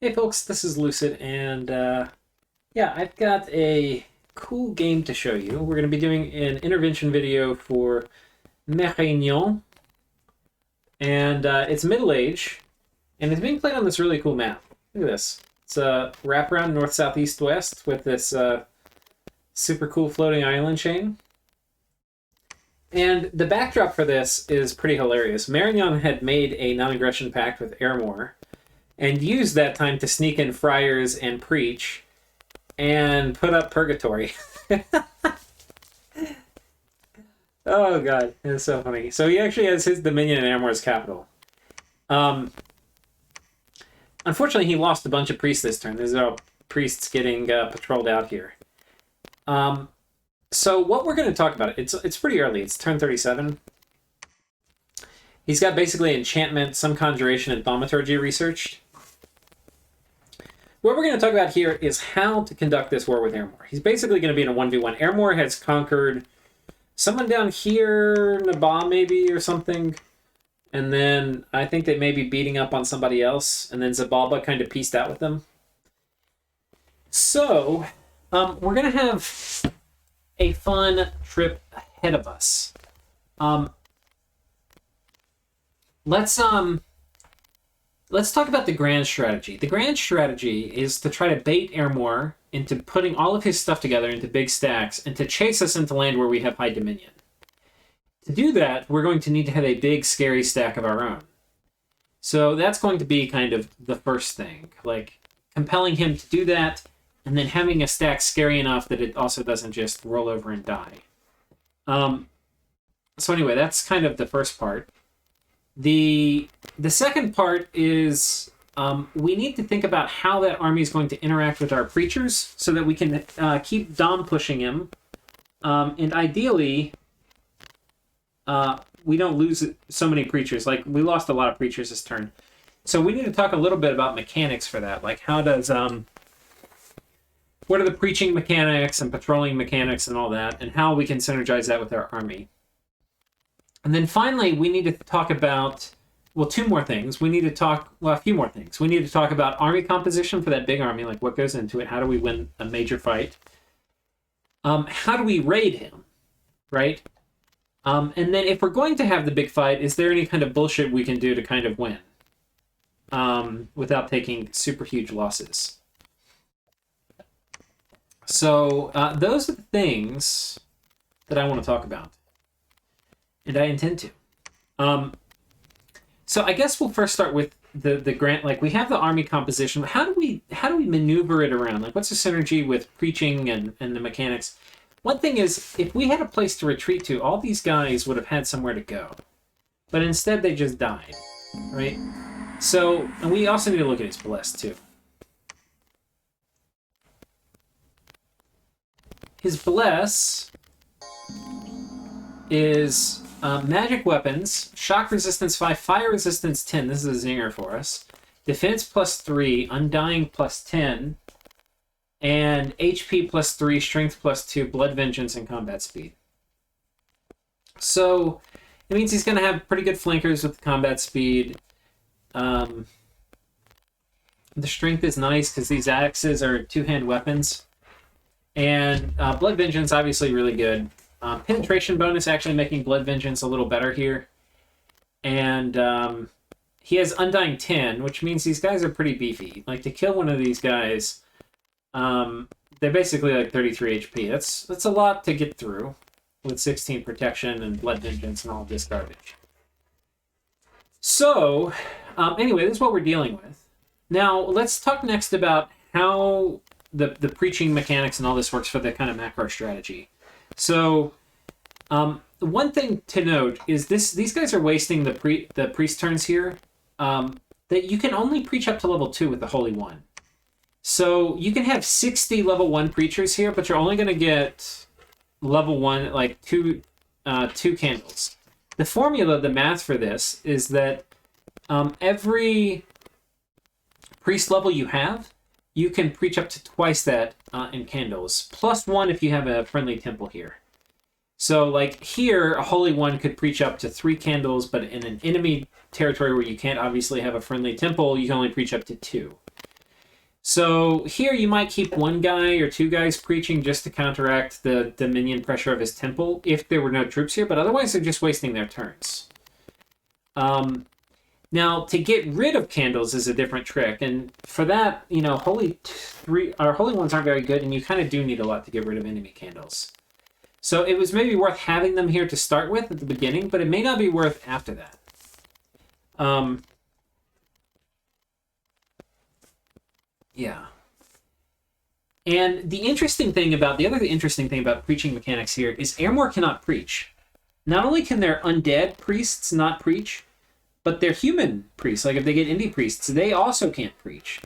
Hey folks, this is Lucid, and yeah, I've got a cool game to show you. We're going to be doing an intervention video for Marignon, and it's Middle Age, and it's being played on this really cool map. Look at this. It's a wraparound north, south, east, west with this super cool floating island chain. And the backdrop for this is pretty hilarious. Marignon had made a non-aggression pact with ermor, and used that time to sneak in friars and preach and put up purgatory. Oh god, it's so funny. So he actually has his dominion in Ermor's capital. Unfortunately, he lost a bunch of priests this turn. There's priests getting patrolled out here. So what we're going to talk about, it's pretty early. It's turn 37. He's got basically enchantment, some conjuration, and thaumaturgy researched. What we're going to talk about here is how to conduct this war with ermor. He's basically going to be in a 1v1. Ermor has conquered someone down here, Nabah maybe, or something. And then I think they may be beating up on somebody else. And then Zabalba kind of pieced out with them. So, we're going to have a fun trip ahead of us. Let's talk about the grand strategy. The grand strategy is to try to bait ermor into putting all of his stuff together into big stacks and to chase us into land where we have high dominion. To do that, we're going to need to have a big, scary stack of our own. So that's going to be kind of the first thing, like compelling him to do that, and then having a stack scary enough that it also doesn't just roll over and die. So anyway, that's kind of the first part. The second part is we need to think about how that army is going to interact with our preachers so that we can keep Dom pushing him. And ideally, we don't lose so many preachers. Like, we lost a lot of preachers this turn. So we need to talk a little bit about mechanics for that. Like, how does... what are the preaching mechanics and patrolling mechanics and all that, and how we can synergize that with our army. And then finally, we need to talk about, well, two more things. We need to talk, well, a few more things. We need to talk about army composition for that big army, like what goes into it. How do we win a major fight? How do we raid him, right? And then if we're going to have the big fight, is there any kind of bullshit we can do to kind of win without taking super huge losses? So those are the things that I want to talk about. And I intend to. So I guess we'll first start with the grant. Like, we have the army composition. How do we maneuver it around? Like, what's the synergy with preaching and the mechanics? One thing is, if we had a place to retreat to, all these guys would have had somewhere to go. But instead, they just died, right? So, and we also need to look at his bless, too. His bless is magic weapons, shock resistance 5, fire resistance 10. This is a zinger for us. Defense plus 3, undying plus 10, and HP plus 3, strength plus 2, blood vengeance, and combat speed. So it means he's going to have pretty good flankers with combat speed. The strength is nice because these axes are two-hand weapons. And blood vengeance, obviously really good. Penetration bonus actually making blood vengeance a little better here. And he has undying 10, which means these guys are pretty beefy. Like, to kill one of these guys, they're basically like 33 HP. That's a lot to get through with 16 protection and blood vengeance and all this garbage. So, anyway, this is what we're dealing with. Now, let's talk next about how the preaching mechanics and all this works for the kind of macro strategy. So, one thing to note is these guys are wasting the priest turns here. That you can only preach up to level 2 with the Holy One. So you can have 60 level 1 preachers here, but you're only going to get level 1, like two candles. The formula, the math for this, is that every priest level you have, you can preach up to twice that in candles. Plus 1 if you have a friendly temple here. So, like, here, a Holy One could preach up to 3 candles, but in an enemy territory where you can't obviously have a friendly temple, you can only preach up to 2. So here you might keep one guy or two guys preaching just to counteract the minion pressure of his temple if there were no troops here, but otherwise they're just wasting their turns. Now, to get rid of candles is a different trick, and for that, holy ones aren't very good, and you kind of do need a lot to get rid of enemy candles. So it was maybe worth having them here to start with at the beginning, but it may not be worth after that. Yeah. And the other interesting thing about preaching mechanics here is ermor cannot preach. Not only can their undead priests not preach, but their human priests, like if they get indie priests, they also can't preach.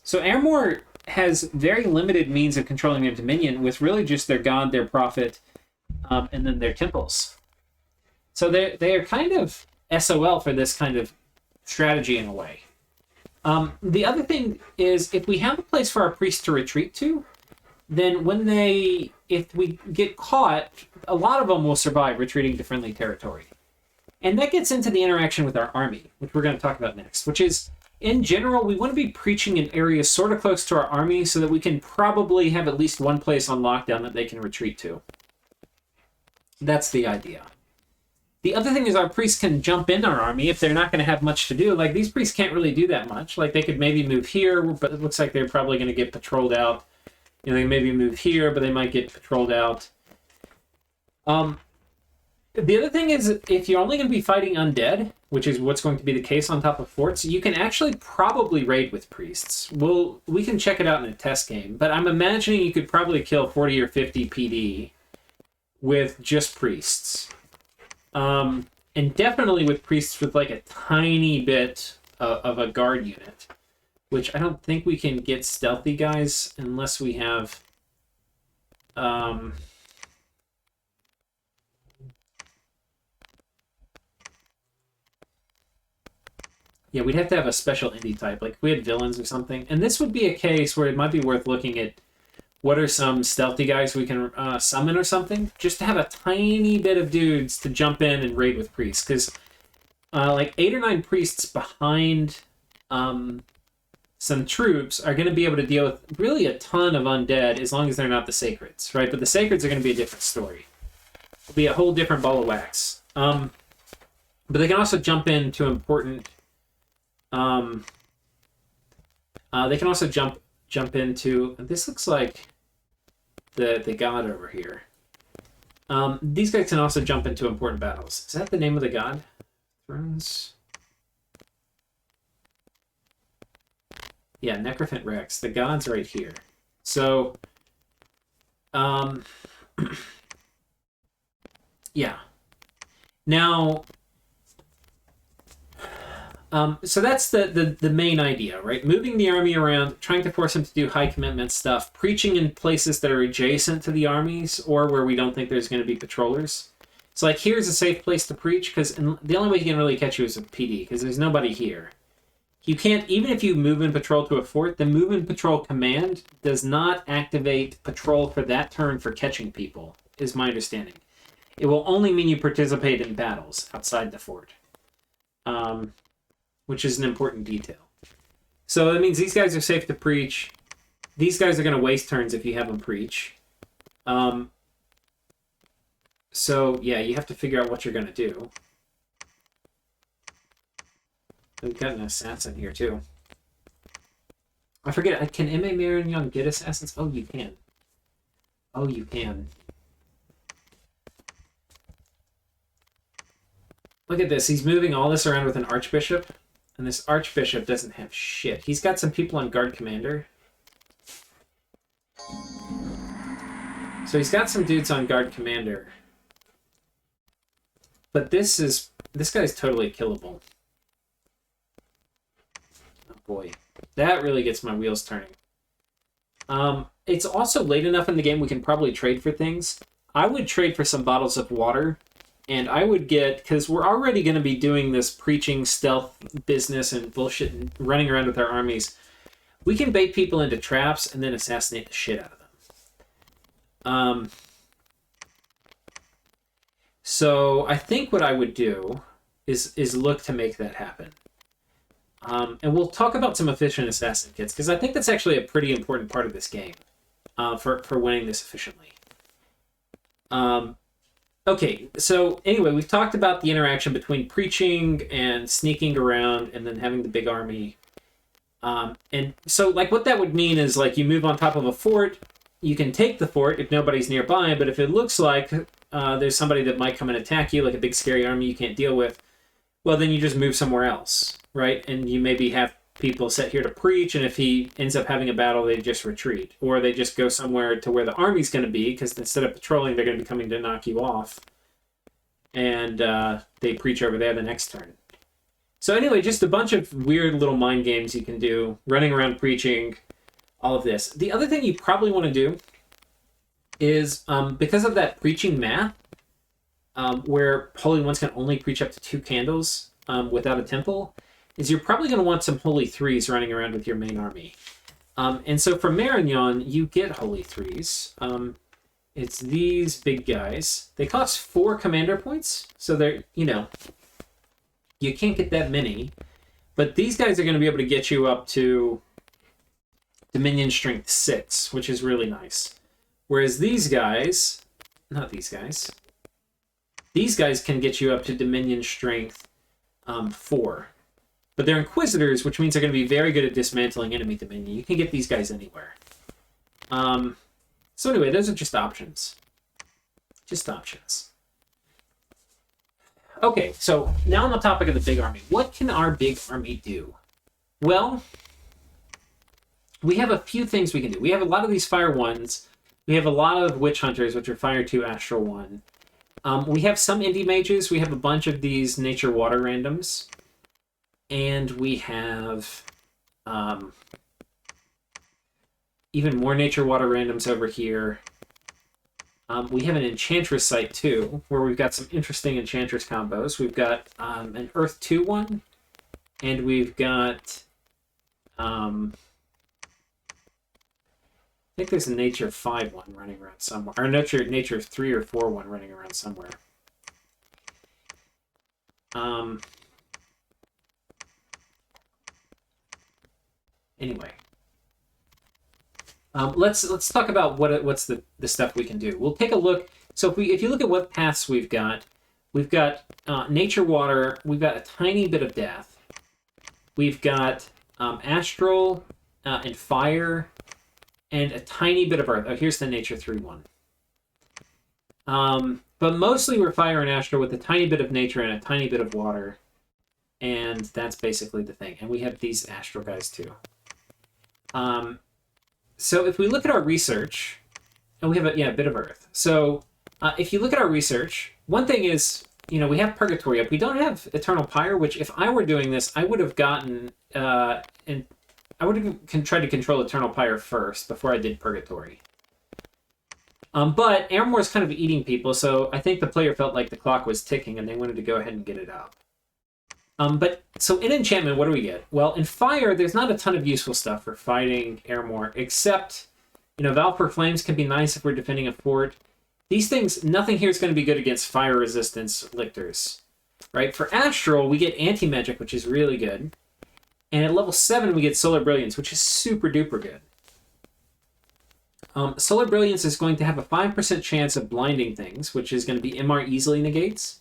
So ermor has very limited means of controlling their dominion with really just their god, their prophet, and then their temples. So they are kind of SOL for this kind of strategy in a way. The other thing is, if we have a place for our priests to retreat to, then if we get caught, a lot of them will survive retreating to friendly territory. And that gets into the interaction with our army, which we're going to talk about next, which is, in general, we want to be preaching in areas sort of close to our army so that we can probably have at least one place on lockdown that they can retreat to. That's the idea. The other thing is our priests can jump in our army if they're not going to have much to do. Like, these priests can't really do that much. Like, they could maybe move here, but it looks like they're probably going to get patrolled out. They maybe move here, but they might get patrolled out. The other thing is, if you're only going to be fighting undead, which is what's going to be the case on top of forts, you can actually probably raid with priests. We can check it out in a test game, but I'm imagining you could probably kill 40 or 50 PD with just priests. And definitely with priests with like a tiny bit of a guard unit, which I don't think we can get stealthy guys unless we have... Yeah, we'd have to have a special indie type, like if we had villains or something. And this would be a case where it might be worth looking at what are some stealthy guys we can summon or something, just to have a tiny bit of dudes to jump in and raid with priests. Because like 8 or 9 priests behind some troops are going to be able to deal with really a ton of undead as long as they're not the sacreds, right? But the sacreds are going to be a different story. It'll be a whole different ball of wax. But they can also jump into important... they can also jump into... This looks like the god over here. These guys can also jump into important battles. Is that the name of the god? Thrones? Yeah, Necrophant Rex. The god's right here. So, yeah. Now... so that's the main idea, right? Moving the army around, trying to force them to do high commitment stuff, preaching in places that are adjacent to the armies or where we don't think there's going to be patrollers. So like, here's a safe place to preach, because the only way he can really catch you is with PD, because there's nobody here. You can't, even if you move and patrol to a fort, the move and patrol command does not activate patrol for that turn for catching people, is my understanding. It will only mean you participate in battles outside the fort. Which is an important detail. So that means these guys are safe to preach. These guys are going to waste turns if you have them preach. So, yeah, you have to figure out what you're going to do. We've got an assassin here, too. I forget, can M.A. Marignon get assassins? Oh, you can. Oh, you can. Look at this. He's moving all this around with an archbishop. And this archbishop doesn't have shit. He's got some people on guard commander. So he's got some dudes on guard commander. But this guy's totally killable. Oh boy. That really gets my wheels turning. It's also late enough in the game we can probably trade for things. I would trade for some bottles of water. And I would get, because we're already going to be doing this preaching stealth business and bullshit and running around with our armies. We can bait people into traps and then assassinate the shit out of them. So I think what I would do is look to make that happen. And we'll talk about some efficient assassin kits, because I think that's actually a pretty important part of this game for winning this efficiently. Okay, so anyway, we've talked about the interaction between preaching and sneaking around and then having the big army. And so, like, what that would mean is, like, you move on top of a fort, you can take the fort if nobody's nearby, but if it looks like there's somebody that might come and attack you, like a big scary army you can't deal with, well, then you just move somewhere else, right? And you maybe have people set here to preach, and if he ends up having a battle, they just retreat. Or they just go somewhere to where the army's going to be, because instead of patrolling, they're going to be coming to knock you off. And they preach over there the next turn. So anyway, just a bunch of weird little mind games you can do, running around preaching, all of this. The other thing you probably want to do is, because of that preaching math, where Holy Ones can only preach up to 2 candles without a temple, is you're probably going to want some Holy Threes running around with your main army. And so for Marignon, you get Holy Threes. It's these big guys. They cost 4 commander points, so they're, you can't get that many. But these guys are going to be able to get you up to Dominion Strength 6, which is really nice. Whereas these guys, not these guys, these guys can get you up to Dominion Strength 4. But they're Inquisitors, which means they're going to be very good at dismantling enemy dominion. You can get these guys anywhere. So anyway, those are just options. Just options. Okay, so now on the topic of the big army. What can our big army do? Well, we have a few things we can do. We have a lot of these Fire 1s. We have a lot of Witch Hunters, which are Fire 2, Astral 1. We have some Indie Mages. We have a bunch of these Nature Water randoms. And we have even more Nature Water randoms over here. We have an Enchantress site too, where we've got some interesting Enchantress combos. We've got an Earth 2 one, and we've got I think there's a Nature 5 one running around somewhere, or Nature 3 or 4 one running around somewhere. Anyway, let's talk about what's the stuff we can do. We'll take a look. So if you look at what paths we've got Nature Water. We've got a tiny bit of Death. We've got Astral and Fire, and a tiny bit of Earth. Oh, here's the Nature 3 one. But mostly we're Fire and Astral with a tiny bit of Nature and a tiny bit of Water, and that's basically the thing. And we have these Astral guys too. So if we look at our research, and we have a bit of Earth. So if you look at our research, one thing is, we have Purgatory up. We don't have Eternal Pyre, which if I were doing this, I would have gotten, and I would have tried to control Eternal Pyre first before I did Purgatory. But ermor is kind of eating people, so I think the player felt like the clock was ticking and they wanted to go ahead and get it up. So in Enchantment, what do we get? Well, in Fire, there's not a ton of useful stuff for fighting ermor, except, Valve for Flames can be nice if we're defending a fort. These things, nothing here is going to be good against fire resistance lictors, right? For Astral, we get Anti-Magic, which is really good. And at level 7, we get Solar Brilliance, which is super duper good. Solar Brilliance is going to have a 5% chance of blinding things, which is going to be MR easily negates.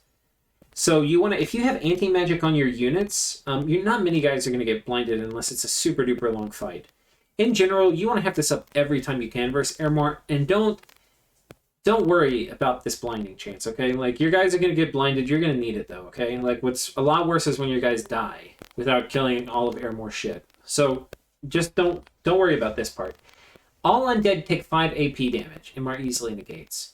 So you want to, if you have anti-magic on your units, not many guys are going to get blinded unless it's a super duper long fight. In general, you want to have this up every time you can versus ermor, and don't worry about this blinding chance, okay? Like, your guys are going to get blinded, you're going to need it though, okay? Like, what's a lot worse is when your guys die without killing all of ermor shit. So just don't worry about this part. All undead take 5 AP damage, MR easily negates.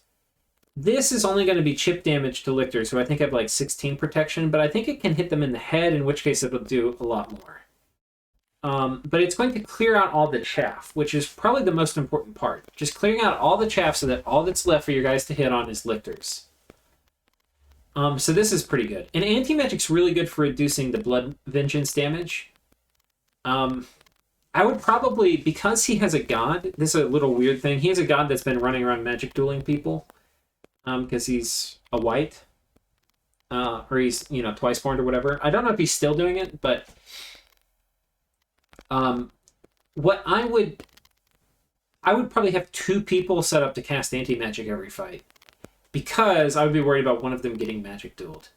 This is only going to be chip damage to lictors, who I think have like 16 protection, but I think it can hit them in the head, in which case it'll do a lot more. But it's going to clear out all the chaff, which is probably the most important part. Just clearing out all the chaff so that all that's left for your guys to hit on is lictors. So this is pretty good. And anti-magic's really good for reducing the blood vengeance damage. I would probably, because he has a god, this is a little weird thing, he has a god that's been running around magic dueling people. Because he's a white, or he's, twice born or whatever. I don't know if he's still doing it, but What I would probably have 2 people set up to cast anti-magic every fight, because I would be worried about one of them getting magic dueled.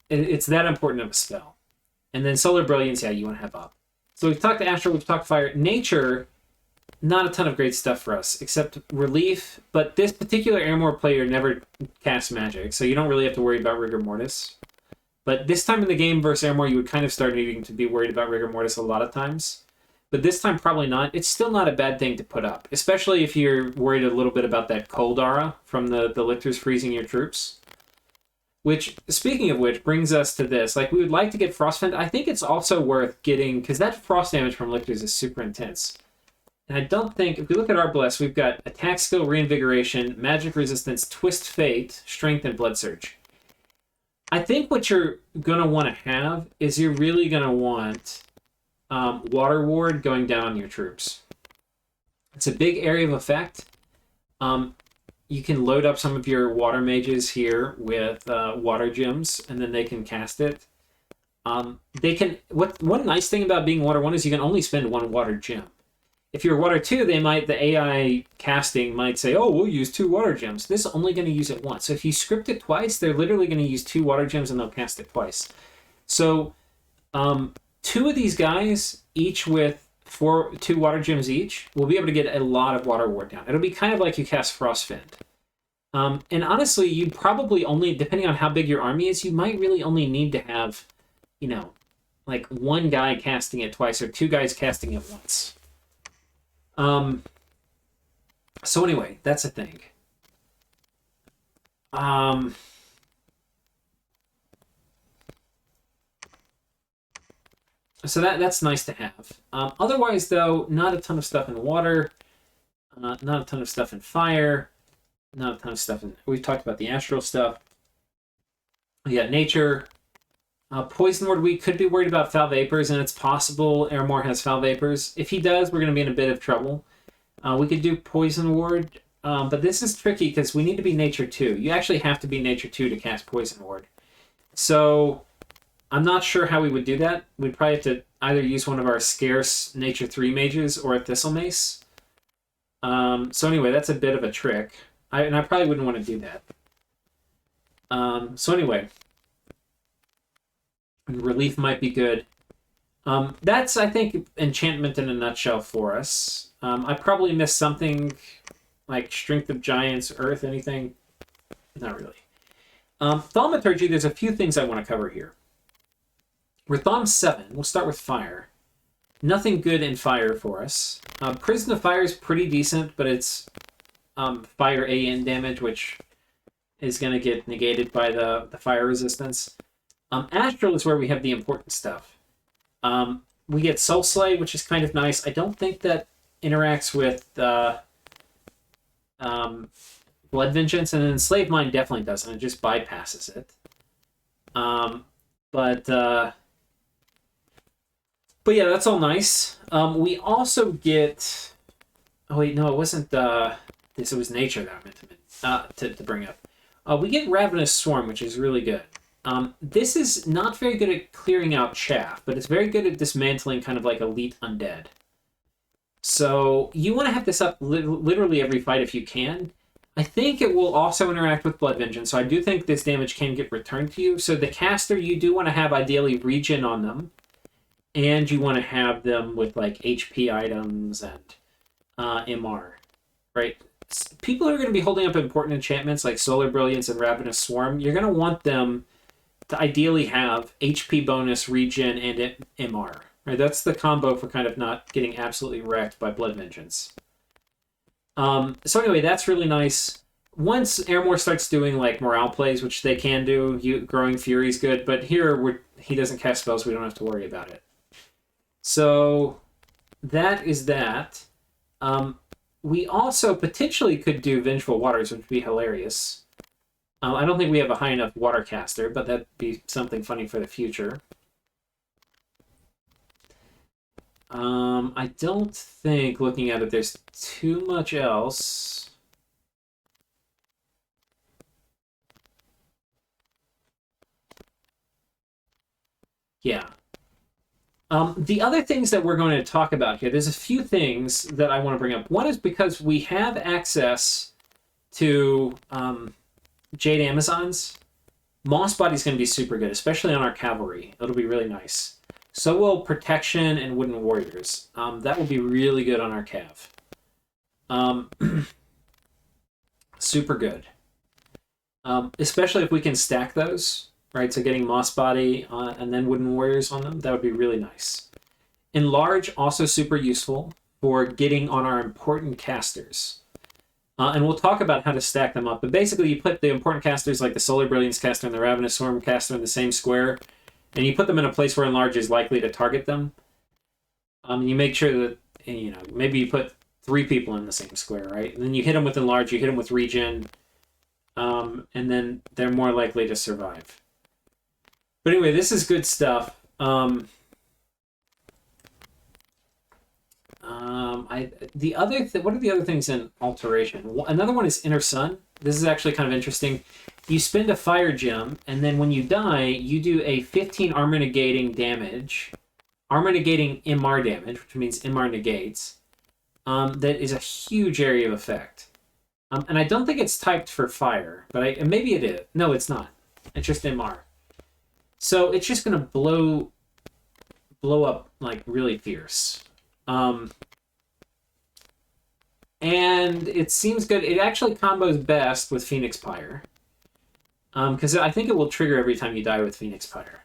It's that important of a spell. And then Solar Brilliance, yeah, you want to have up. So we've talked Astral, we've talked Fire. Nature, not a ton of great stuff for us, except Relief. But this particular ermor player never casts magic, so you don't really have to worry about Rigor Mortis. But this time in the game versus ermor, you would kind of start needing to be worried about Rigor Mortis a lot of times. But this time, probably not. It's still not a bad thing to put up, especially if you're worried a little bit about that cold aura from the lictors freezing your troops. Which, speaking of which, brings us to this. Like, we would like to get Frostfend. I think it's also worth getting, because that frost damage from lictors is super intense. And I don't think, if we look at our bless, we've got attack skill, reinvigoration, magic resistance, twist fate, strength, and blood surge. I think what you're going to want to have is you're really going to want water ward going down on your troops. It's a big area of effect. You can load up some of your water mages here with water gems, and then they can cast it. They can. One nice thing about being water 1 is you can only spend 1 water gem. If you're water 2, the AI casting might say, "Oh, we'll use 2 water gems." This is only going to use it once. So if you script it twice, they're literally going to use 2 water gems and they'll cast it twice. So 2 of these guys, each with 2 water gems each, will be able to get a lot of water ward down. It'll be kind of like you cast Frostfend. And honestly, you probably only, depending on how big your army is, you might really only need to have, like 1 guy casting it twice or 2 guys casting it once. So anyway, that's a thing. So that's nice to have. Otherwise, though, not a ton of stuff in water, not a ton of stuff in fire, not a ton of stuff in... We've talked about the astral stuff. Yeah, nature. Poison ward, we could be worried about foul vapors, and it's possible ermor has foul vapors. If he does, we're going to be in a bit of trouble. We could do poison ward, but this is tricky because we need to be nature 2. You actually have to be nature 2 to cast poison ward. So I'm not sure how we would do that. We'd probably have to either use one of our scarce nature 3 mages or a thistle mace. So anyway, that's a bit of a trick. And I probably wouldn't want to do that. So anyway, relief might be good. That's, I think, enchantment in a nutshell for us. I probably missed something like Strength of Giants, Earth, anything? Not really. Thaumaturgy, there's a few things I want to cover here. We're Thom 7. We'll start with fire. Nothing good in fire for us. Prison of Fire is pretty decent, but it's fire AN damage, which is going to get negated by the fire resistance. Astral is where we have the important stuff. We get Soul Slay, which is kind of nice. I don't think that interacts with Blood Vengeance, and then Slave Mind definitely doesn't. It just bypasses it. But yeah, that's all nice. We also get... Oh wait, no, it wasn't this. It was nature that I meant to bring up. We get Ravenous Swarm, which is really good. This is not very good at clearing out chaff, but it's very good at dismantling kind of like elite undead. So you want to have this up literally every fight if you can. I think it will also interact with Blood Vengeance, so I do think this damage can get returned to you. So the caster, you do want to have ideally regen on them, and you want to have them with like HP items and MR, right? People who are going to be holding up important enchantments like Solar Brilliance and Ravenous Swarm, you're going to want them to ideally have HP bonus, regen, and MR. Right? That's the combo for kind of not getting absolutely wrecked by Blood Vengeance. So anyway, that's really nice. Once ermor starts doing like morale plays, which they can do, Growing Fury is good, but here he doesn't cast spells, we don't have to worry about it. So that is that. We also potentially could do Vengeful Waters, which would be hilarious. I don't think we have a high enough water caster, but that'd be something funny for the future. I don't think, looking at it, there's too much else. Yeah. The other things that we're going to talk about here, there's a few things that I want to bring up. One is because we have access to Jade Amazons. Moss Body's going to be super good, especially on our cavalry. It'll be really nice. So will Protection and Wooden Warriors. That will be really good on our cav. Super good. Especially if we can stack those, right? So getting Moss Body and then Wooden Warriors on them, that would be really nice. Enlarge, also super useful for getting on our important casters. And we'll talk about how to stack them up. But basically, you put the important casters like the Solar Brilliance caster and the Ravenous Swarm caster in the same square, and you put them in a place where Enlarge is likely to target them. You make sure that, maybe you put 3 people in the same square, right? And then you hit them with Enlarge, you hit them with Regen, and then they're more likely to survive. But anyway, this is good stuff. What are the other things in Alteration? Another one is Inner Sun. This is actually kind of interesting. You spend a fire gem, and then when you die, you do a 15 armor negating damage. Armor negating MR damage, which means MR negates. That is a huge area of effect. And I don't think it's typed for fire, but maybe it is. No, it's not. It's just MR. So it's just going to blow up like really fierce. And it seems good. It actually combos best with Phoenix Pyre. Because I think it will trigger every time you die with Phoenix Pyre.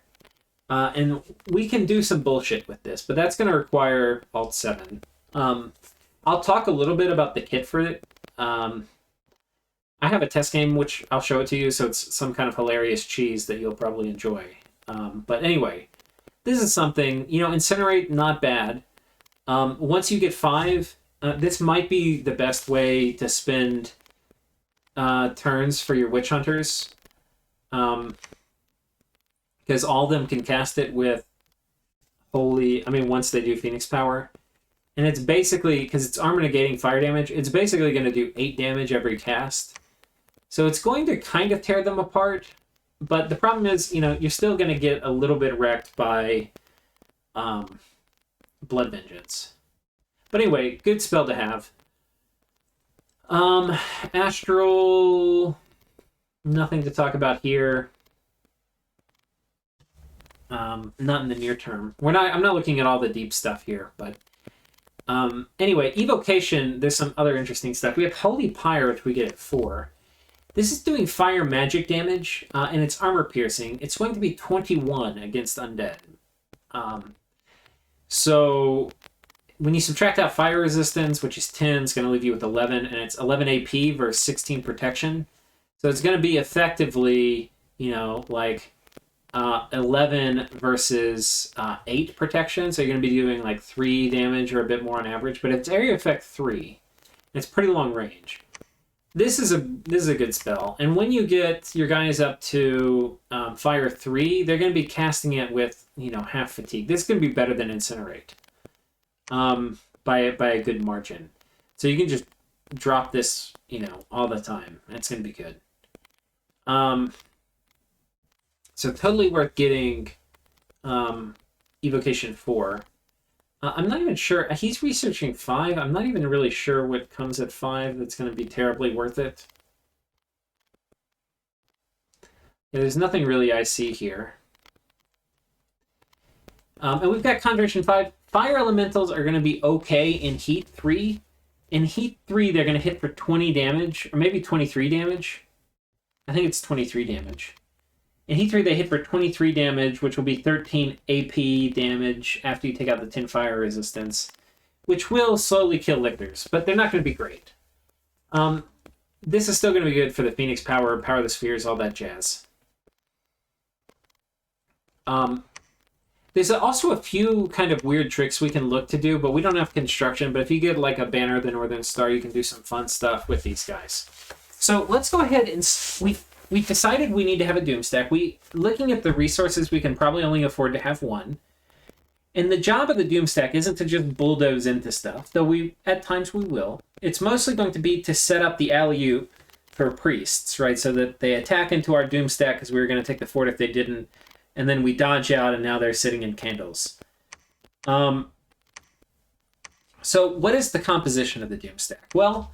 And we can do some bullshit with this, but that's going to require Alt 7. I'll talk a little bit about the kit for it. I have a test game, which I'll show it to you, so it's some kind of hilarious cheese that you'll probably enjoy. But anyway, this is something, Incinerate, not bad. Once you get 5, this might be the best way to spend turns for your Witch Hunters. Because all of them can cast it with once they do Phoenix Power. And it's basically, because it's armor negating fire damage, it's basically going to do 8 damage every cast. So it's going to kind of tear them apart. But the problem is, you're still going to get a little bit wrecked by Blood Vengeance. But anyway, good spell to have. Astral, nothing to talk about here. Not in the near term. I'm not looking at all the deep stuff here, but anyway, Evocation, there's some other interesting stuff. We have Holy Pyre, which we get at 4. This is doing fire magic damage, and it's armor piercing. It's going to be 21 against undead. So when you subtract out fire resistance, which is 10, it's going to leave you with 11, and it's 11 AP versus 16 protection. So it's going to be effectively, 11 versus 8 protection. So you're going to be doing like 3 damage or a bit more on average, but it's area effect 3. It's pretty long range. This is a good spell, and when you get your guys up to fire 3, they're going to be casting it with half fatigue. This is going to be better than Incinerate, by a good margin. So you can just drop this all the time. That's going to be good. So totally worth getting Evocation 4. I'm not even sure. He's researching 5. I'm not even really sure what comes at 5 that's going to be terribly worth it. Yeah, there's nothing really I see here. And we've got Conjuration 5. Fire Elementals are going to be okay in Heat 3. In Heat 3, they're going to hit for 20 damage, or maybe 23 damage. I think it's 23 damage. In Heat 3, they hit for 23 damage, which will be 13 AP damage after you take out the 10 fire resistance, which will slowly kill lictors, but they're not going to be great. This is still going to be good for the Phoenix Power, Power of the Spheres, all that jazz. There's also a few kind of weird tricks we can look to do, but we don't have construction. But if you get like a Banner of the Northern Star, you can do some fun stuff with these guys. So let's go ahead and... We decided we need to have a Doom Stack. Looking at the resources, we can probably only afford to have 1. And the job of the Doom Stack isn't to just bulldoze into stuff, though at times we will. It's mostly going to be to set up the alley-oop for priests, right? So that they attack into our Doom Stack because we were going to take the fort if they didn't, and then we dodge out and now they're sitting in candles. So what is the composition of the Doom stack? Well,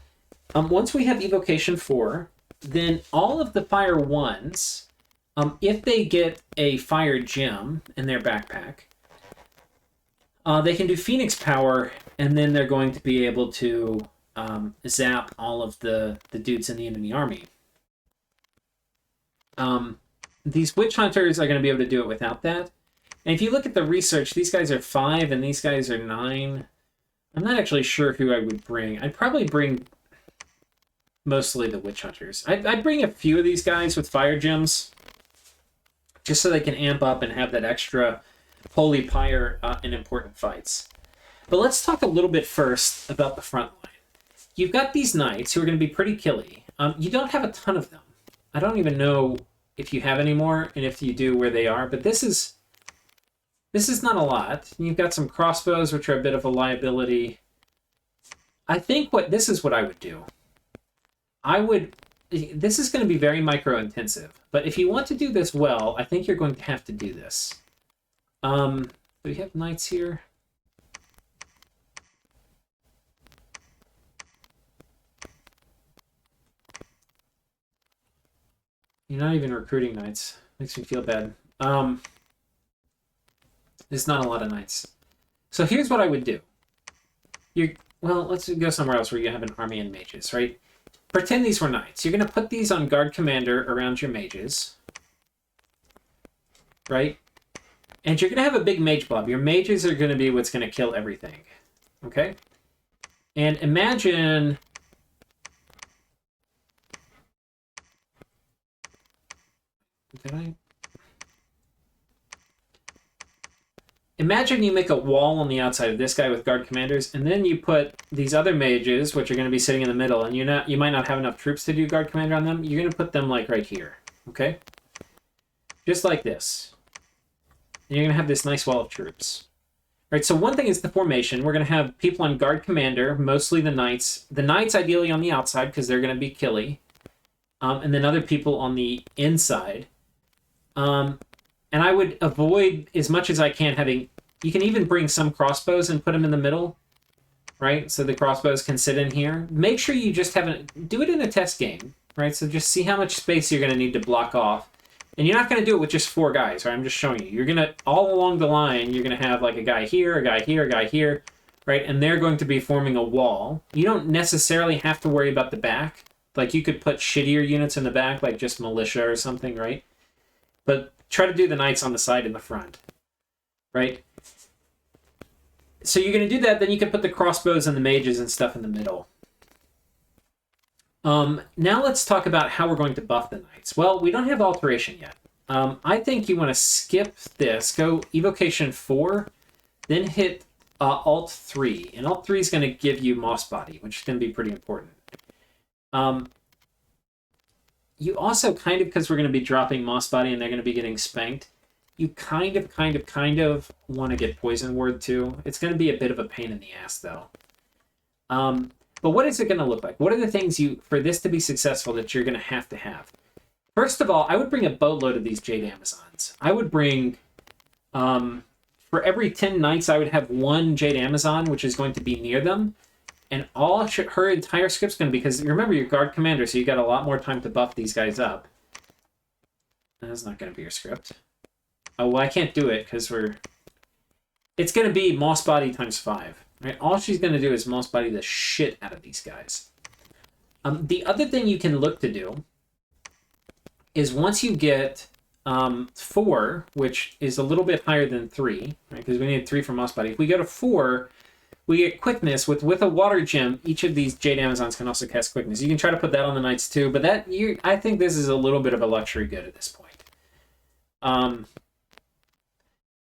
once we have Evocation 4, then all of the Fire 1s, if they get a Fire Gem in their backpack, they can do Phoenix Power, and then they're going to be able to zap all of the dudes in the enemy army. These Witch Hunters are going to be able to do it without that. And if you look at the research, these guys are 5 and these guys are 9. I'm not actually sure who I would bring. I'd probably bring mostly the Witch Hunters. I'd bring a few of these guys with Fire Gems, just so they can amp up and have that extra Holy Pyre in important fights. But let's talk a little bit first about the front line. You've got these knights who are going to be pretty killy. You don't have a ton of them. I don't even know if you have any more, and if you do, where they are. But this is not a lot. You've got some crossbows, which are a bit of a liability. I think this is what I would do. This is going to be very micro-intensive. But if you want to do this well, I think you're going to have to do this. Do we have knights here? You're not even recruiting knights. Makes me feel bad. There's not a lot of knights. So here's what I would do. Well, let's go somewhere else where you have an army and mages, right? Pretend these were knights. You're going to put these on guard commander around your mages, right? And you're going to have a big mage blob. Your mages are going to be what's going to kill everything, okay? And imagine... Imagine you make a wall on the outside of this guy with guard commanders, and then you put these other mages, which are going to be sitting in the middle, and you might not have enough troops to do guard commander on them. You're going to put them like right here, okay? Just like this. And you're going to have this nice wall of troops. All right, so one thing is the formation. We're going to have people on guard commander, mostly the knights. The knights ideally on the outside because they're going to be killy. And then other people on the inside. And I would avoid, as much as I can, having... You can even bring some crossbows and put them in the middle, right? So the crossbows can sit in here. Make sure you just do it in a test game, right? So just see how much space you're going to need to block off. And you're not going to do it with just 4 guys, right? I'm just showing you. You're going to, all along the line, you're going to have like a guy here, a guy here, a guy here, right? And they're going to be forming a wall. You don't necessarily have to worry about the back. Like you could put shittier units in the back, like just militia or something, right? But try to do the knights on the side and the front, right? So you're going to do that, then you can put the crossbows and the mages and stuff in the middle. Now let's talk about how we're going to buff the knights. Well, we don't have alteration yet. I think you want to skip this, go Evocation 4, then hit Alt 3. And Alt 3 is going to give you Moss Body, which is going to be pretty important. You also because we're going to be dropping Moss Body and they're going to be getting spanked, you kind of want to get Poison Ward too. It's going to be a bit of a pain in the ass though. But what is it going to look like? What are the things for this to be successful that you're going to have? First of all, I would bring a boatload of these Jade Amazons. I would bring, for every 10 knights, I would have 1 Jade Amazon, which is going to be near them. And all her entire script's going to be, because remember, you're guard commander, so you got a lot more time to buff these guys up. That's not going to be your script. Oh, well, I can't do it, because it's going to be Moss Body times 5. Right? All she's going to do is Moss Body the shit out of these guys. The other thing you can look to do is once you get 4, which is a little bit higher than 3, right? Because we need 3 for Moss Body. If we go to 4... we get quickness with a water gem. Each of these Jade Amazons can also cast quickness. You can try to put that on the knights too, but I think this is a little bit of a luxury good at this point.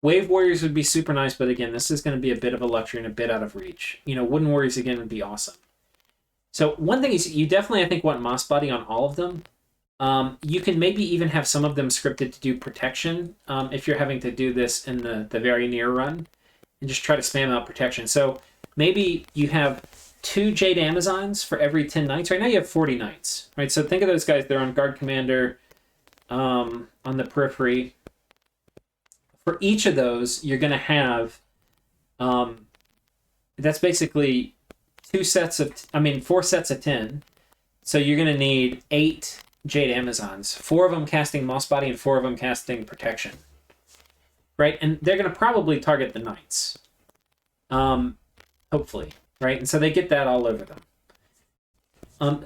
Wave Warriors would be super nice, but again, this is going to be a bit of a luxury and a bit out of reach. Wooden Warriors again would be awesome. So one thing is you definitely, I think, want Moss Body on all of them. You can maybe even have some of them scripted to do protection if you're having to do this in the very near run, and just try to spam out protection. So maybe you have 2 Jade Amazons for every 10 knights. Right now you have 40 knights, right? So think of those guys. They're on guard commander, on the periphery. For each of those, you're going to have That's basically 4 sets of 10. So you're going to need 8 Jade Amazons, 4 of them casting Moss Body and 4 of them casting Protection. Right? And they're going to probably target the Knights. Hopefully. Right? And so they get that all over them.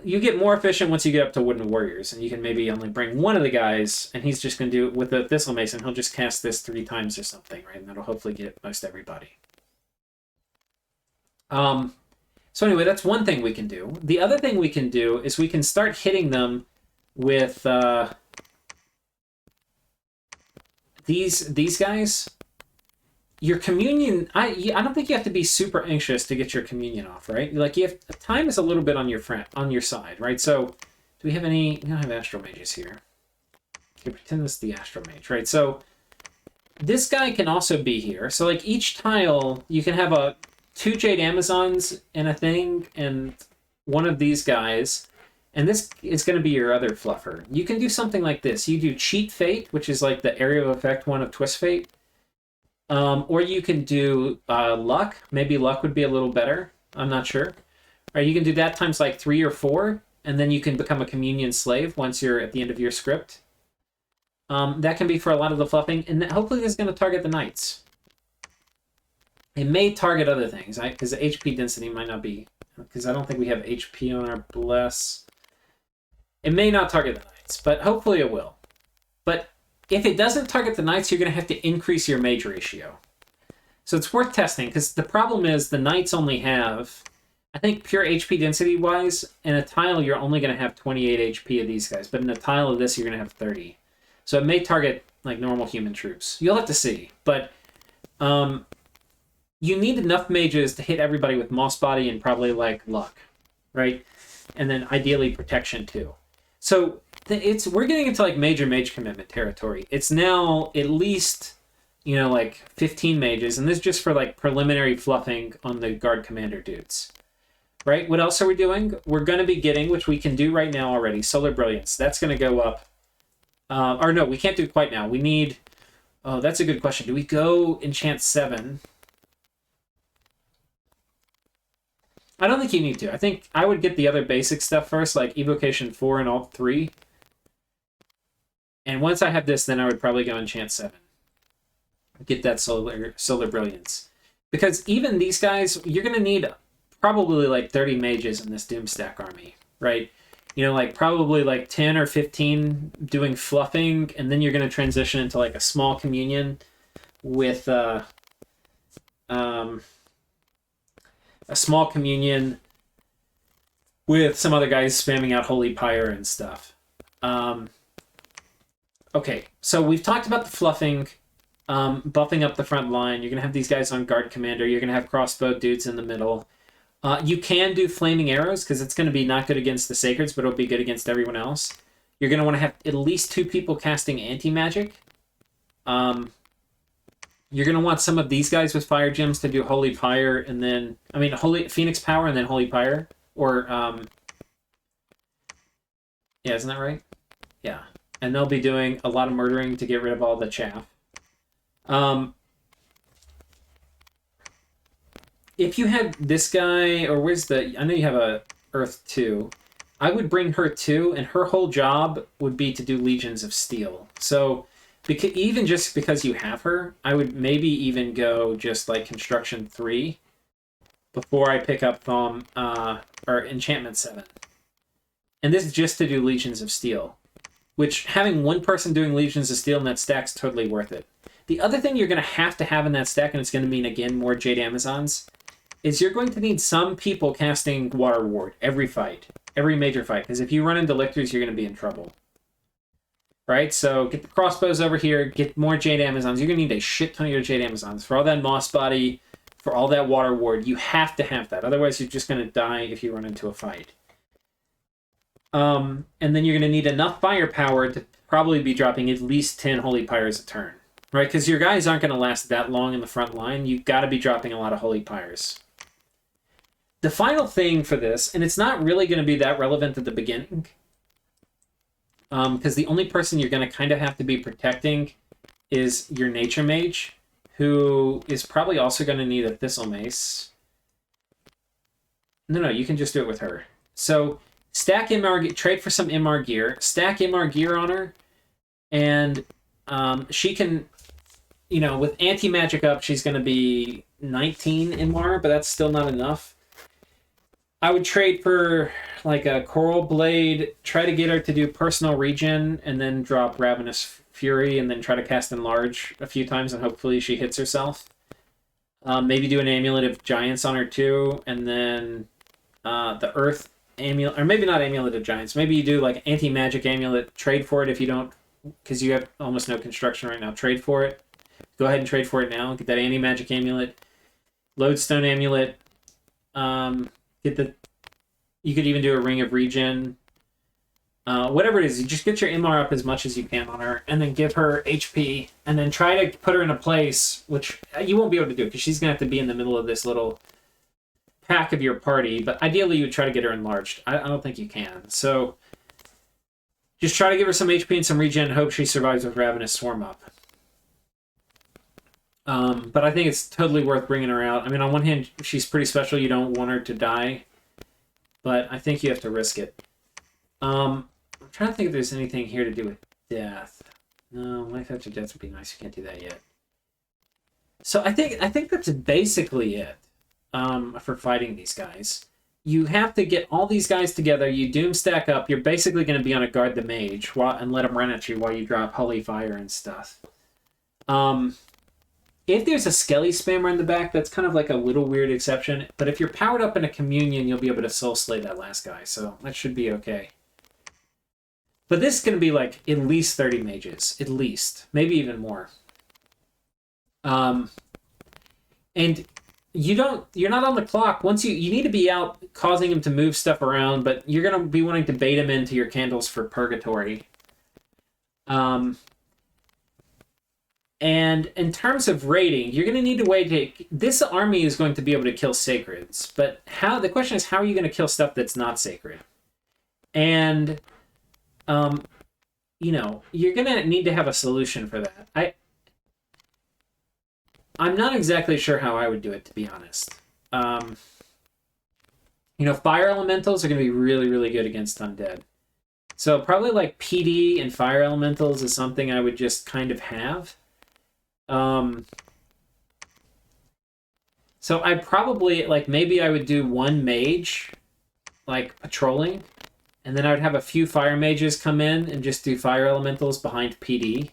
You get more efficient once you get up to Wooden Warriors, and you can maybe only bring one of the guys, and he's just going to do it with the Thistle Mason. He'll just cast this 3 times or something, right? And that'll hopefully get most everybody. So anyway, that's one thing we can do. The other thing we can do is we can start hitting them with these guys. Your communion, I don't think you have to be super anxious to get your communion off, right? Like, you have time is a little bit on your side, right? So, do we have any? We don't have Astral Mages here. Okay, pretend this is the Astral Mage, right? So, this guy can also be here. So, like, each tile, you can have 2 Jade Amazons in a thing, and one of these guys, and this is going to be your other fluffer. You can do something like this. You do Cheat Fate, which is like the area of effect one of Twist Fate. Or you can do Luck. Maybe Luck would be a little better. I'm not sure. Or you can do that times like 3 or 4, and then you can become a Communion Slave once you're at the end of your script. That can be for a lot of the fluffing, and hopefully this is going to target the Knights. It may target other things, because the HP density might not be, because I don't think we have HP on our Bless. It may not target the Knights, but hopefully it will. But if it doesn't target the Knights, you're going to have to increase your Mage ratio. So it's worth testing, because the problem is the Knights only have, I think pure HP density-wise, in a tile you're only going to have 28 HP of these guys, but in a tile of this you're going to have 30. So it may target like normal human troops. You'll have to see, but you need enough mages to hit everybody with Moss Body and probably like Luck, right? And then ideally Protection too. So we're getting into like major mage commitment territory. It's now at least, like 15 mages, and this is just for like preliminary fluffing on the guard commander dudes. Right? What else are we doing? We're going to be getting, which we can do right now already, Solar Brilliance. That's going to go up. Or no, we can't do it quite now. We need... Oh, that's a good question. Do we go enchant 7? I don't think you need to. I think I would get the other basic stuff first, like Evocation 4 and Alt 3. And once I have this, then I would probably go enchant 7. Get that Solar Brilliance. Because even these guys, you're going to need probably like 30 mages in this Doomstack army, right? Like probably like 10 or 15 doing fluffing, and then you're going to transition into like a small communion with a small communion with some other guys spamming out Holy Pyre and stuff. Okay, so we've talked about the fluffing, buffing up the front line. You're going to have these guys on guard commander. You're going to have crossbow dudes in the middle. You can do flaming arrows, because it's going to be not good against the Sacreds, but it'll be good against everyone else. You're going to want to have at least 2 people casting anti-magic. You're going to want some of these guys with fire gems to do Holy Pyre, and then... Holy Phoenix Power and then Holy Pyre. Or, yeah, isn't that right? Yeah. And they'll be doing a lot of murdering to get rid of all the chaff. If you had this guy, or where's the... I know you have a Earth 2. I would bring her 2, and her whole job would be to do Legions of Steel. So, even just because you have her, I would maybe even go just like Construction 3 before I pick up or Enchantment 7. And this is just to do Legions of Steel. Which, having one person doing Legions of Steel in that stack's totally worth it. The other thing you're going to have in that stack, and it's going to mean, again, more Jade Amazons, is you're going to need some people casting Water Ward every fight. Every major fight. Because if you run into Lictors, you're going to be in trouble. Right? So get the crossbows over here. Get more Jade Amazons. You're going to need a shit ton of your Jade Amazons. For all that Moss Body, for all that Water Ward, you have to have that. Otherwise, you're just going to die if you run into a fight. And then you're going to need enough firepower to probably be dropping at least 10 Holy Pyres a turn. Right? Because your guys aren't going to last that long in the front line. You've got to be dropping a lot of Holy Pyres. The final thing for this, and it's not really going to be that relevant at the beginning, because the only person you're going to kind of have to be protecting is your Nature Mage, who is probably also going to need a Thistle Mace. No, you can just do it with her. So stack MR, trade for some MR gear, stack MR gear on her, and she can, with anti-magic up, she's going to be 19 MR, but that's still not enough. I would trade for like a Coral Blade, try to get her to do personal regen, and then drop Ravenous Fury, and then try to cast Enlarge a few times, and hopefully she hits herself. Maybe do an Amulet of Giants on her too, and then the Earth Amulet, or maybe not Amulet of Giants. Maybe you do like Anti-Magic Amulet, trade for it if you don't, because you have almost no construction right now. Trade for it. Go ahead and trade for it now. Get that Anti-Magic Amulet. Lodestone Amulet. You could even do a Ring of Regen. Whatever it is, you just get your MR up as much as you can on her, and then give her HP, and then try to put her in a place, which you won't be able to do, because she's going to have to be in the middle of this little pack of your party, but ideally you would try to get her enlarged. I don't think you can. So just try to give her some HP and some regen, and hope she survives with Ravenous Swarm up. But I think it's totally worth bringing her out. I mean, on one hand, she's pretty special. You don't want her to die, but I think you have to risk it. I'm trying to think if there's anything here to do with death. No, life after death would be nice. You can't do that yet. So I think that's basically it for fighting these guys. You have to get all these guys together. You doom stack up. You're basically going to be on a guard the mage and let them run at you while you drop holy fire and stuff. If there's a Skelly spammer in the back, that's kind of like a little weird exception. But if you're powered up in a communion, you'll be able to soul slay that last guy. So that should be okay. But this is going to be like at least 30 mages. At least. Maybe even more. And you're not on the clock. Once you need to be out causing him to move stuff around, but you're going to be wanting to bait him into your candles for purgatory. And in terms of raiding, you're going to need a way to... This army is going to be able to kill sacreds, but the question is, how are you going to kill stuff that's not sacred? And, you're going to need to have a solution for that. I'm not exactly sure how I would do it, to be honest. Fire elementals are going to be really, really good against undead. So probably like PD and fire elementals is something I would just kind of have. So I probably, maybe I would do one mage, patrolling, and then I would have a few fire mages come in and just do fire elementals behind PD.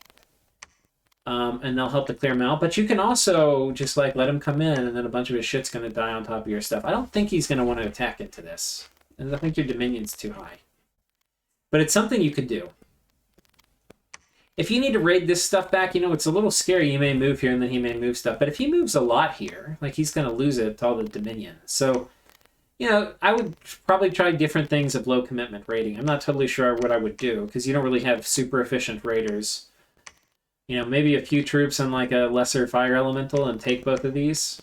And they'll help to clear them out. But you can also just, let him come in, and then a bunch of his shit's going to die on top of your stuff. I don't think he's going to want to attack into this. And I think your Dominion's too high. But it's something you could do. If you need to raid this stuff back, it's a little scary. You may move here, and then he may move stuff. But if he moves a lot here, he's going to lose it to all the Dominion. So, I would probably try different things of low commitment raiding. I'm not totally sure what I would do, because you don't really have super efficient raiders. Maybe a few troops and a lesser fire elemental and take both of these.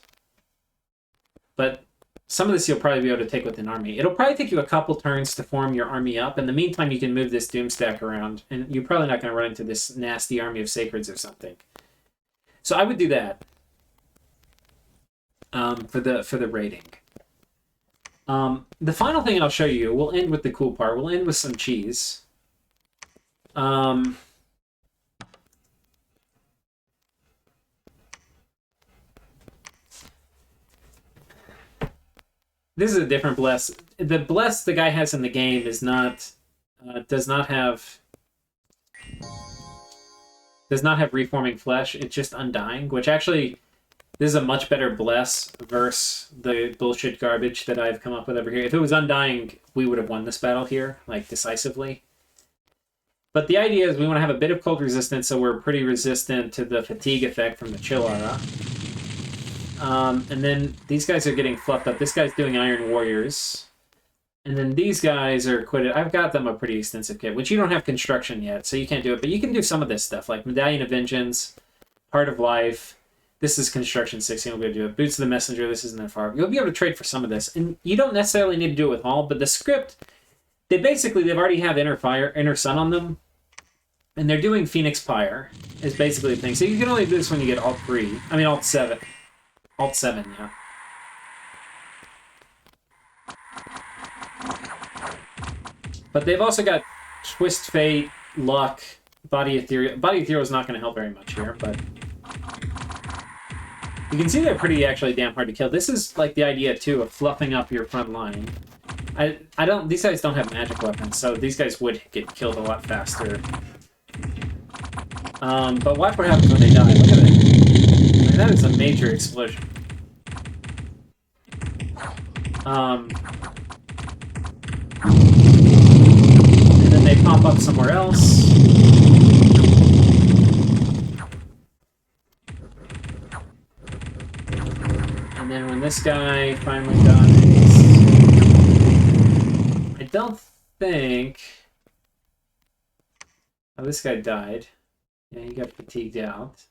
But some of this you'll probably be able to take with an army. It'll probably take you a couple turns to form your army up. In the meantime, you can move this Doomstack around, and you're probably not going to run into this nasty army of Sacreds or something. So I would do that for the raiding. The final thing I'll show you, we'll end with the cool part. We'll end with some cheese. This is a different bless. The bless the guy has in the game is not does not have reforming flesh. It's just undying, which actually this is a much better bless versus the bullshit garbage that I've come up with over here. If it was undying, we would have won this battle here, decisively. But the idea is we want to have a bit of cold resistance, so we're pretty resistant to the fatigue effect from the chill aura. And then these guys are getting fluffed up. This guy's doing Iron Warriors. And then these guys are quitted. I've got them a pretty extensive kit, which you don't have construction yet, so you can't do it. But you can do some of this stuff, like Medallion of Vengeance, Part of Life. This is construction 16. We'll be able to do it. Boots of the Messenger. This isn't that far. You'll be able to trade for some of this. And you don't necessarily need to do it with all, but the script, they've already have Inner Sun on them. And they're doing Phoenix Pyre, is basically the thing. So you can only do this when you get Alt 3. I mean, Alt 7. Alt 7, yeah. But they've also got Twist Fate, Luck, Body Ethereal. Body Ethereal is not going to help very much here, but you can see they're pretty actually damn hard to kill. This is like the idea too of fluffing up your front line. I don't. These guys don't have magic weapons, so these guys would get killed a lot faster. But watch what happens when they die. Look at it. I mean, that is a major explosion. And then they pop up somewhere else. And then when this guy finally dies, I don't think... Oh, this guy died. Yeah, he got fatigued out.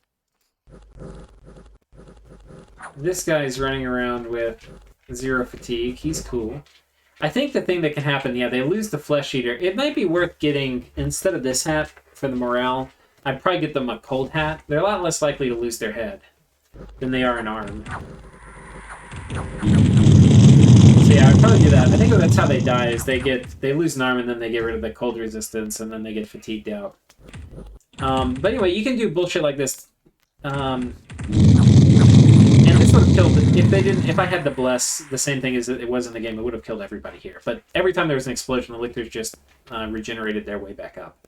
This guy's running around with 0 fatigue. He's cool. I think the thing that can happen, yeah, they lose the Flesh Eater. It might be worth getting, instead of this hat for the morale, I'd probably get them a cold hat. They're a lot less likely to lose their head than they are an arm. So yeah, I'd probably do that. I think that's how they die, is they lose an arm and then they get rid of the cold resistance and then they get fatigued out. But anyway, you can do bullshit like this. And this would have killed, if I had the Bless, the same thing as it was in the game, it would have killed everybody here. But every time there was an explosion, the Lictors just regenerated their way back up.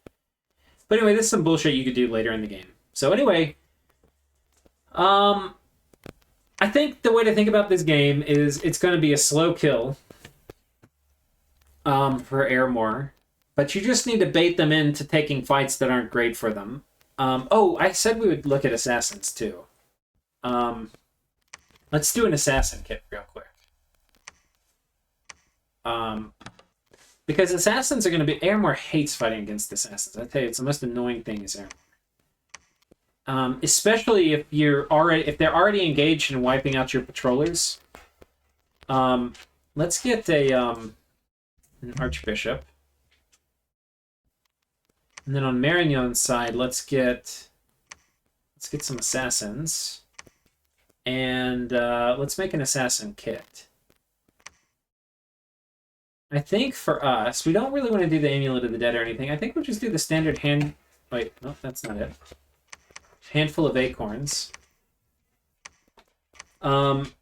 But anyway, this is some bullshit you could do later in the game. So anyway, I think the way to think about this game is it's going to be a slow kill for ermor. But you just need to bait them into taking fights that aren't great for them. Oh, I said we would look at assassins, too. Let's do an assassin kit real quick. Because assassins are going to be... Ermor hates fighting against assassins. I tell you, it's the most annoying thing is Ermor. Especially if they're already engaged in wiping out your patrollers. Let's get an Archbishop. And then on Marignon's side, let's get some assassins. And let's make an assassin kit. I think for us, we don't really want to do the Amulet of the Dead or anything. I think we'll just do the standard hand... Wait, no, that's not it. Handful of acorns. And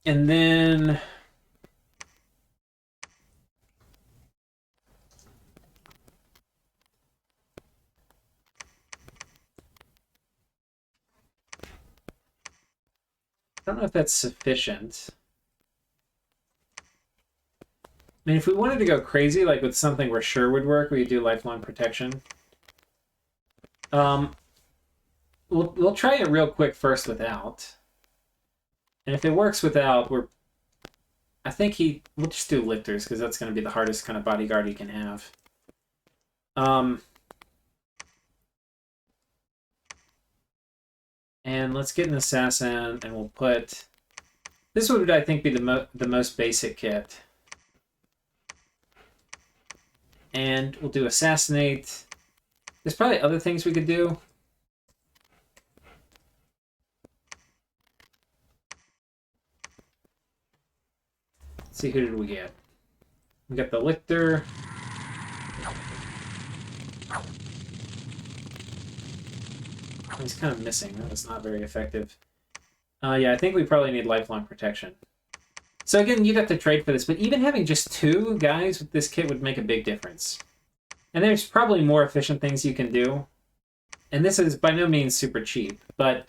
then... I don't know if that's sufficient. I mean, if we wanted to go crazy, like with something we're sure would work, we'd do lifelong protection. We'll try it real quick first without. And if it works without, we'll just do lictors, because that's going to be the hardest kind of bodyguard you can have. And let's get an assassin, and we'll put... This would, I think, be the most basic kit. And we'll do assassinate. There's probably other things we could do. Let's see, who did we get? We got the Lictor. He's kind of missing. That was not very effective. Yeah, I think we probably need lifelong protection. So again, you'd have to trade for this, but even having just 2 guys with this kit would make a big difference. And there's probably more efficient things you can do. And this is by no means super cheap, but...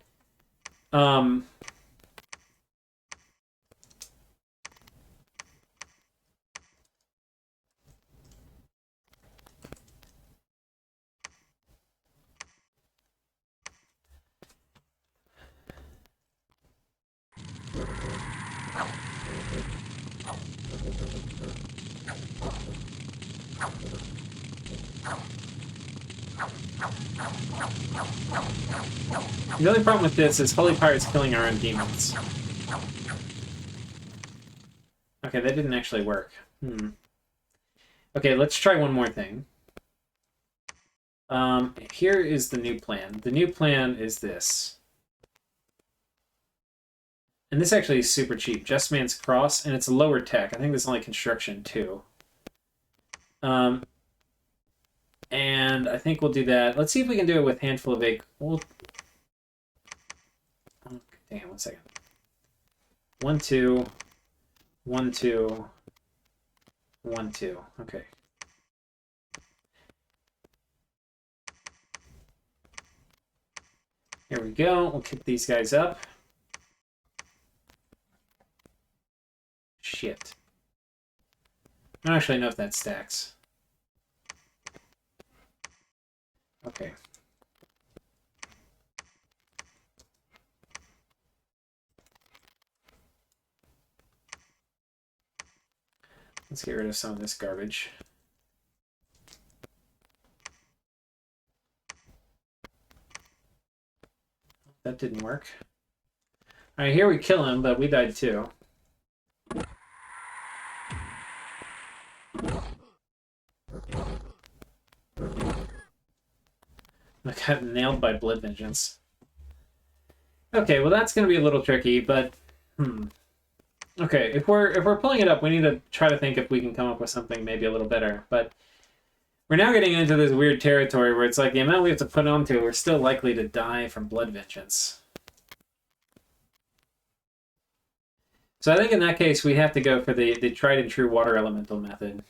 The only problem with this is Holy Pirate's killing our own demons. Okay, that didn't actually work. Okay, let's try one more thing. Here is the new plan. The new plan is this. And this actually is super cheap. Just Man's Cross, and it's lower tech. I think there's only construction, too. And I think we'll do that. Let's see if we can do it with Handful of Egg. Well, damn, 1 second. 1, 2, 1, 2, 1, 2. Okay. Here we go. We'll kick these guys up. Shit. I don't actually know if that stacks. Okay. Let's get rid of some of this garbage. That didn't work. Alright, here we kill him, but we died too. I got nailed by Blood Vengeance. Okay, well that's going to be a little tricky, but okay, if we're pulling it up, we need to try to think if we can come up with something maybe a little better. But we're now getting into this weird territory where it's like the amount we have to put onto it, we're still likely to die from Blood Vengeance. So I think in that case we have to go for the tried and true water elemental method.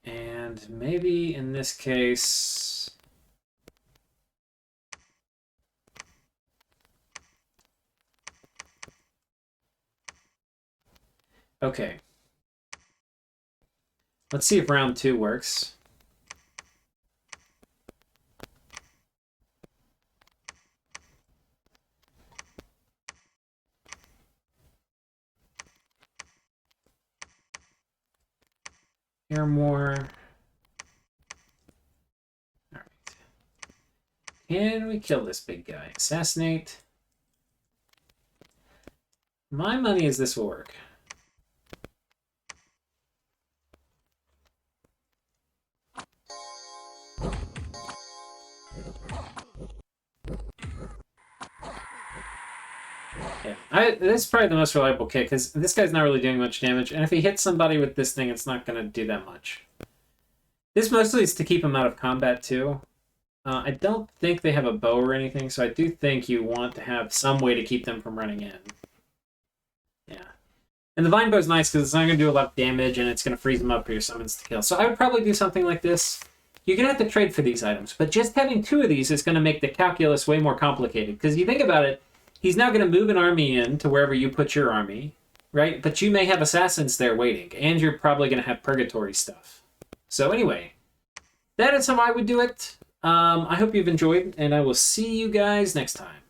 And maybe in this case... Okay. Let's see if round 2 works. Ermor. Alright. Can we kill this big guy? Assassinate. My money is this will work. Yeah, this is probably the most reliable kit, because this guy's not really doing much damage, and if he hits somebody with this thing, it's not going to do that much. This mostly is to keep him out of combat, too. I don't think they have a bow or anything, so I do think you want to have some way to keep them from running in. Yeah. And the Vine Bow's nice, because it's not going to do a lot of damage, and it's going to freeze them up for your summons to kill. So I would probably do something like this. You're going to have to trade for these items, but just having 2 of these is going to make the calculus way more complicated, because you think about it, he's now going to move an army in to wherever you put your army, right? But you may have assassins there waiting, and you're probably going to have purgatory stuff. So anyway, that is how I would do it. I hope you've enjoyed, and I will see you guys next time.